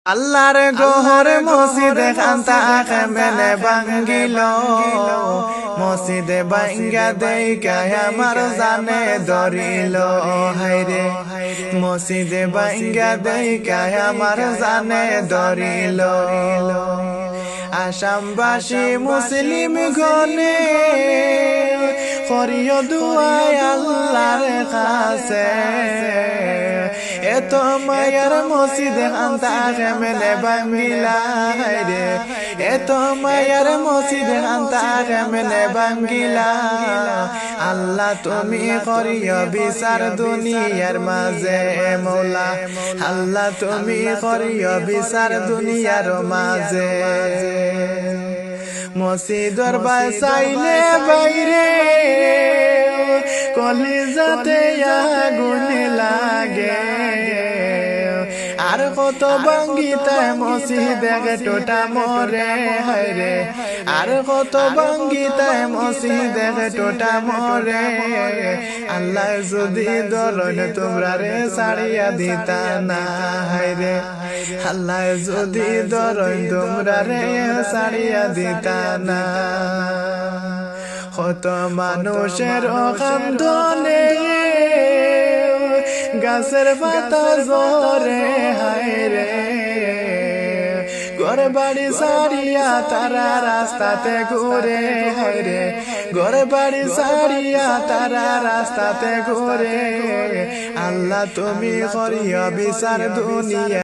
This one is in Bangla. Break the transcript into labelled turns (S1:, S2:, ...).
S1: আল্লাহর গোহর মসজিদে খান্তা মেনে ভাঙ্গিল মসজিদে ভাঙ্গা দেইকা আমার জানে ধরিল হায়রে মসজিদে ভাঙ্গা দেইকা আমার জানে ধরিল আসামবাসী মুসলিম গনে করিও দুআ আল্লাহর কাছে এত মায়ার মসজিদে খান্তা মেনে ভাঙ্গিলা রে এত মায়ার মসজিদে খান্তা মেনে ভাঙ্গিলা আল্লাহ তুমি করিও বিচার দুনিয়ার মাঝে মৌলা আল্লাহ তুমি করিও বিচার দুনিয়ার মাঝে মসজিদর বাসাইলে বাইরে কলিজাতে আগুন লাগে আর কত ভাঙ্গিতে মসজিদে টোটা মরে হায়রে আর কত ভাঙ্গিতে মসজিদে টোটা মরে আল্লাহ যদি ধরন তোমরা রে ছাড়িয়া দিতা না হায়রে আল্লাহ যদি ধরন তোমরা রে ছাড়িয়া দিতা না কত মানুষের কান্দনে গাছের পাতা জরে হায়রে ঘর বাড়ি সারিয়া তারা রাস্তাতে ঘুরে হায়রে ঘর বাড়ি সারিয়া তারা রাস্তাতে ঘুরে আল্লাহ তুমি করিও বিচার দুনিয়া